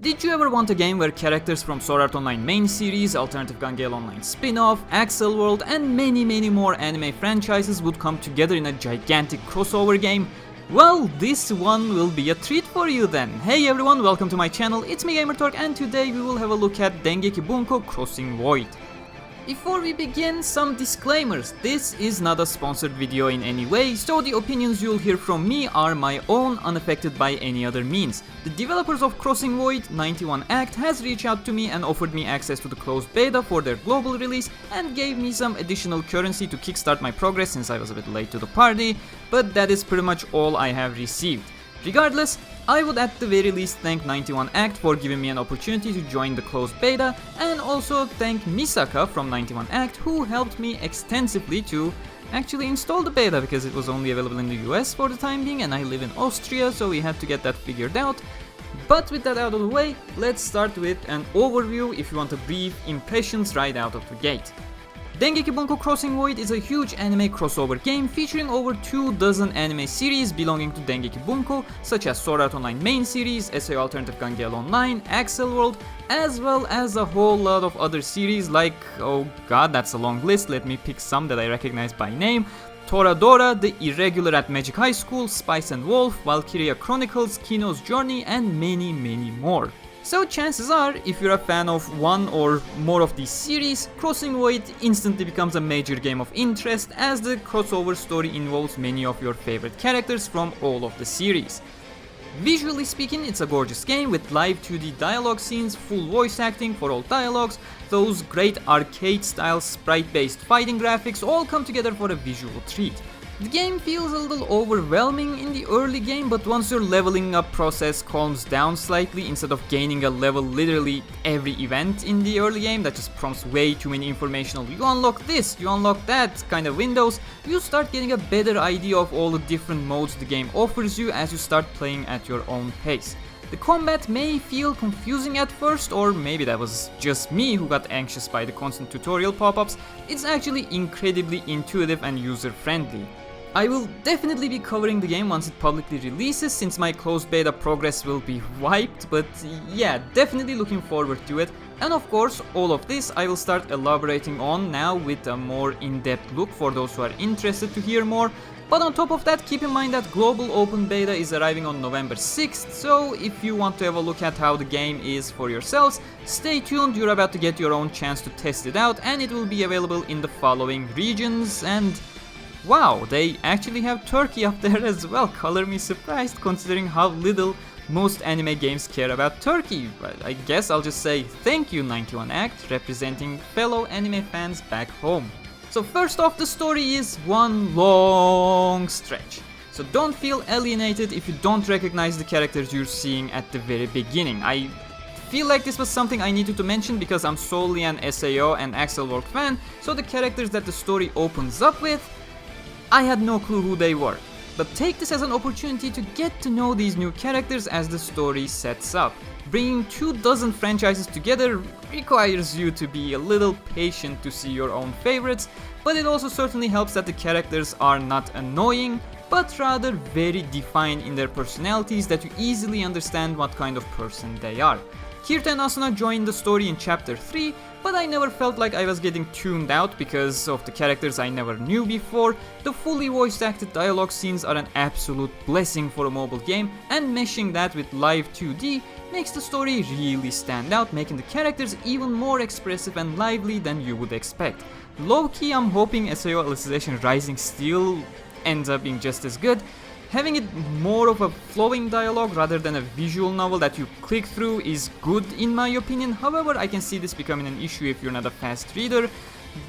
Did you ever want a game where characters from Sword Art Online main series, Alternative Gun Gale Online spin-off, Accel World and many more anime franchises would come together in a gigantic crossover game? Well, this one will be a treat for you then. Hey everyone, welcome to my channel, it's me Gamerturk, and today we will have a look at Dengeki Bunko Crossing Void. Before we begin, some disclaimers. This is not a sponsored video in any way, so the opinions you'll hear from me are my own, unaffected by any other means. The developers of Crossing Void, 91 Act, has reached out to me and offered me access to the closed beta for their global release and gave me some additional currency to kickstart my progress since I was a bit late to the party, but that is pretty much all I have received. Regardless, I would at the very least thank 91 Act for giving me an opportunity to join the closed beta, and also thank Misaka from 91 Act who helped me extensively to actually install the beta because it was only available in the US for the time being and I live in Austria, so we had to get that figured out. But with that out of the way, let's start with an overview if you want a brief impressions right out of the gate. Dengeki Bunko Crossing Void is a huge anime crossover game featuring over 24 anime series belonging to Dengeki Bunko, such as Sword Art Online main series, SAO Alternative Gun Gale Online, Accel World, as well as a whole lot of other series like, oh god, that's a long list, let me pick some that I recognize by name: Toradora, The Irregular at Magic High School, Spice and Wolf, Valkyria Chronicles, Kino's Journey, and many more. So chances are, if you're a fan of one or more of these series, Crossing Void instantly becomes a major game of interest as the crossover story involves many of your favorite characters from all of the series. Visually speaking, it's a gorgeous game with live 2D dialogue scenes, full voice acting for all dialogues, those great arcade-style sprite-based fighting graphics all come together for a visual treat. The game feels a little overwhelming in the early game, but once your leveling up process calms down slightly, instead of gaining a level literally every event in the early game that just prompts way too many informational "you unlock this, you unlock that" kind of windows, you start getting a better idea of all the different modes the game offers you as you start playing at your own pace. The combat may feel confusing at first, or maybe that was just me who got anxious by the constant tutorial pop-ups. It's actually incredibly intuitive and user-friendly. I will definitely be covering the game once it publicly releases since my closed beta progress will be wiped, but yeah, definitely looking forward to it. And of course, all of this I will start elaborating on now with a more in-depth look for those who are interested to hear more. But on top of that, keep in mind that global open beta is arriving on November 6th, so if you want to have a look at how the game is for yourselves, stay tuned, you're about to get your own chance to test it out, and it will be available in the following regions. And wow, they actually have Turkey up there as well. Color me surprised considering how little most anime games care about Turkey. But I guess I'll just say thank you 91 Act, representing fellow anime fans back home. So first off, the story is one long stretch. So don't feel alienated if you don't recognize the characters you're seeing at the very beginning. I feel like this was something I needed to mention because I'm solely an SAO and Accel World fan, so the characters that the story opens up with, I had no clue who they were, but take this as an opportunity to get to know these new characters as the story sets up. Bringing 24 franchises together requires you to be a little patient to see your own favorites, but it also certainly helps that the characters are not annoying, but rather very defined in their personalities that you easily understand what kind of person they are. Kirta and Asuna joined the story in chapter 3, but I never felt like I was getting tuned out because of the characters I never knew before. The fully voice acted dialogue scenes are an absolute blessing for a mobile game, and meshing that with live 2D makes the story really stand out, making the characters even more expressive and lively than you would expect. Low-key, I'm hoping SAO Alicization Rising still ends up being just as good. Having it more of a flowing dialogue rather than a visual novel that you click through is good in my opinion. However, I can see this becoming an issue if you're not a fast reader,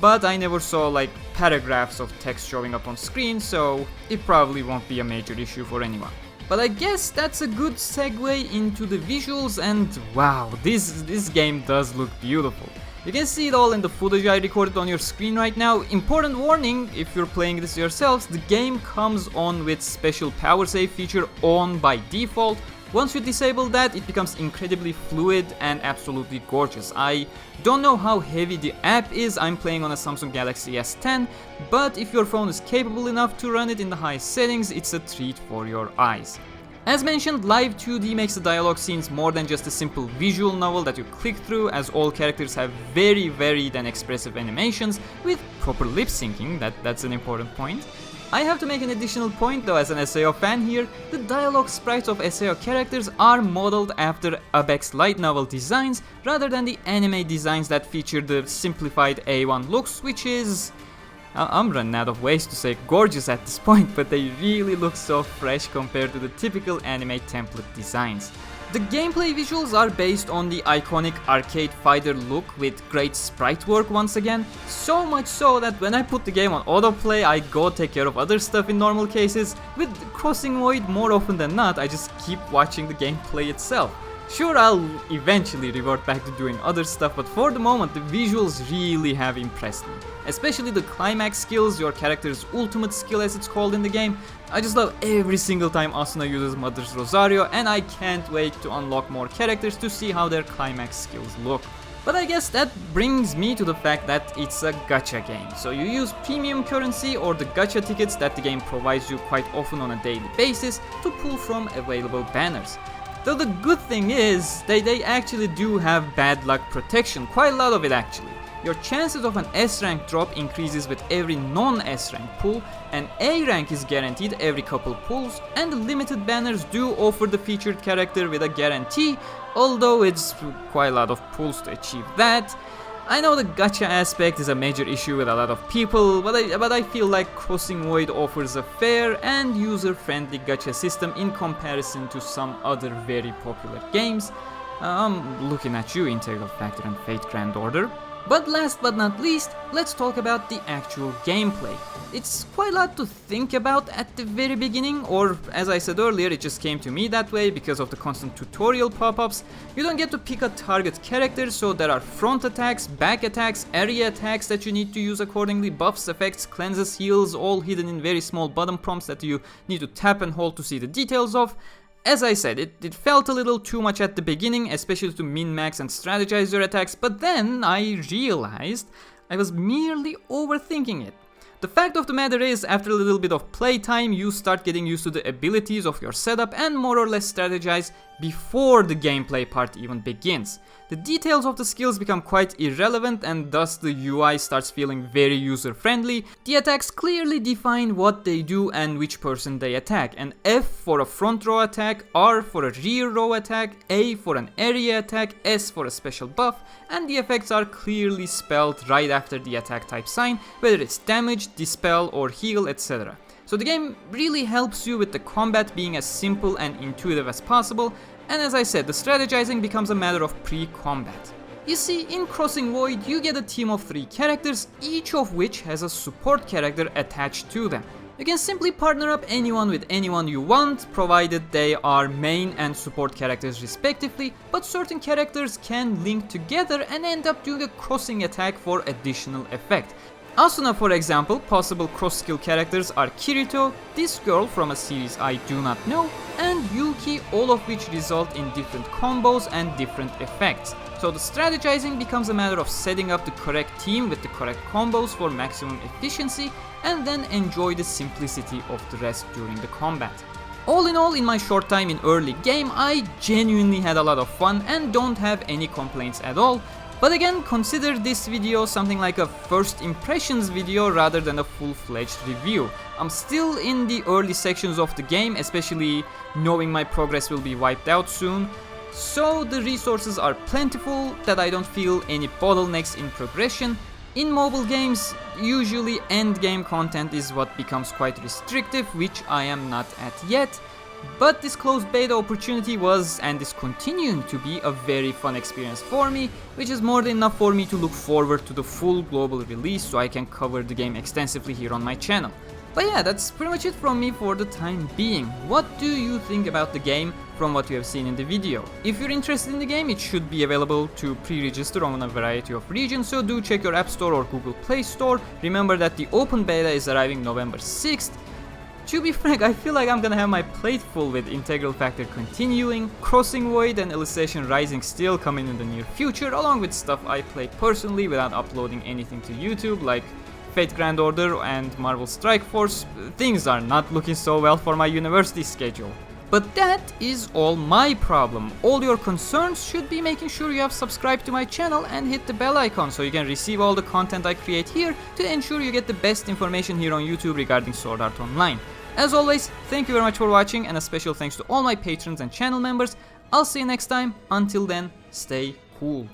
but I never saw like paragraphs of text showing up on screen, so it probably won't be a major issue for anyone. But I guess that's a good segue into the visuals, and wow, this game does look beautiful. You can see it all in the footage I recorded on your screen right now. Important warning, if you're playing this yourselves, the game comes on with special power save feature on by default. Once you disable that, it becomes incredibly fluid and absolutely gorgeous. I don't know how heavy the app is, I'm playing on a Samsung Galaxy S10, but if your phone is capable enough to run it in the highest settings, it's a treat for your eyes. As mentioned, live 2D makes the dialogue scenes more than just a simple visual novel that you click through, as all characters have very varied and expressive animations with proper lip syncing. That's an important point. I have to make an additional point though, as an SAO fan here. The dialogue sprites of SAO characters are modeled after Abex light novel designs rather than the anime designs that feature the simplified A1 looks, which is... I'm running out of ways to say gorgeous at this point, but they really look so fresh compared to the typical anime template designs. The gameplay visuals are based on the iconic arcade fighter look with great sprite work once again, so much so that when I put the game on autoplay I go take care of other stuff in normal cases. With Crossing Void, more often than not I just keep watching the gameplay itself. Sure, I'll eventually revert back to doing other stuff, but for the moment the visuals really have impressed me. Especially the climax skills, your character's ultimate skill as it's called in the game. I just love every single time Asuna uses Mother's Rosario, and I can't wait to unlock more characters to see how their climax skills look. But I guess that brings me to the fact that it's a gacha game. So you use premium currency or the gacha tickets that the game provides you quite often on a daily basis to pull from available banners. Though the good thing is, they actually do have bad luck protection, quite a lot of it actually. Your chances of an S rank drop increases with every non-S rank pull, and A rank is guaranteed every couple pulls, and the limited banners do offer the featured character with a guarantee, although it's quite a lot of pulls to achieve that. I know the gacha aspect is a major issue with a lot of people, but I feel like Crossing Void offers a fair and user-friendly gacha system in comparison to some other very popular games. I'm looking at you, Integral Factor and Fate Grand Order. But last but not least, let's talk about the actual gameplay. It's quite a lot to think about at the very beginning, or as I said earlier, it just came to me that way because of the constant tutorial pop-ups. You don't get to pick a target character, so there are front attacks, back attacks, area attacks that you need to use accordingly, buffs, effects, cleanses, heals, all hidden in very small button prompts that you need to tap and hold to see the details of. As I said, it felt a little too much at the beginning, especially to min-max and strategize your attacks, but then I realized I was merely overthinking it. The fact of the matter is, after a little bit of playtime, you start getting used to the abilities of your setup and more or less strategize before the gameplay part even begins. The details of the skills become quite irrelevant, and thus the UI starts feeling very user-friendly. The attacks clearly define what they do and which person they attack, and F for a front row attack, R for a rear row attack, A for an area attack, S for a special buff, and the effects are clearly spelled right after the attack type sign, whether it's damage, dispel or heal, etc. So the game really helps you with the combat being as simple and intuitive as possible, and as I said, the strategizing becomes a matter of pre-combat. You see, in Crossing Void you get a team of 3 characters, each of which has a support character attached to them. You can simply partner up anyone with anyone you want, provided they are main and support characters respectively, but certain characters can link together and end up doing a crossing attack for additional effect. Asuna, for example, possible cross-skill characters are Kirito, this girl from a series I do not know, and Yuki, all of which result in different combos and different effects. So the strategizing becomes a matter of setting up the correct team with the correct combos for maximum efficiency, and then enjoy the simplicity of the rest during the combat. All in all, in my short time in early game, I genuinely had a lot of fun and don't have any complaints at all. But again, consider this video something like a first impressions video rather than a full-fledged review. I'm still in the early sections of the game, especially knowing my progress will be wiped out soon. So the resources are plentiful that I don't feel any bottlenecks in progression. In mobile games, usually endgame content is what becomes quite restrictive, which I am not at yet. But this closed beta opportunity was, and is continuing to be, a very fun experience for me, which is more than enough for me to look forward to the full global release so I can cover the game extensively here on my channel. But yeah, that's pretty much it from me for the time being. What do you think about the game from what you have seen in the video? If you're interested in the game, it should be available to pre-register on a variety of regions, so do check your App Store or Google Play Store. Remember that the open beta is arriving November 6th. To be frank, I feel like I'm gonna have my plate full with Integral Factor continuing, Crossing Void and Illustration Rising still coming in the near future, along with stuff I play personally without uploading anything to YouTube, like Fate Grand Order and Marvel Strike Force. Things are not looking so well for my university schedule. But that is all my problem. All your concerns should be making sure you have subscribed to my channel and hit the bell icon so you can receive all the content I create here to ensure you get the best information here on YouTube regarding Sword Art Online. As always, thank you very much for watching, and a special thanks to all my patrons and channel members. I'll see you next time. Until then, stay cool.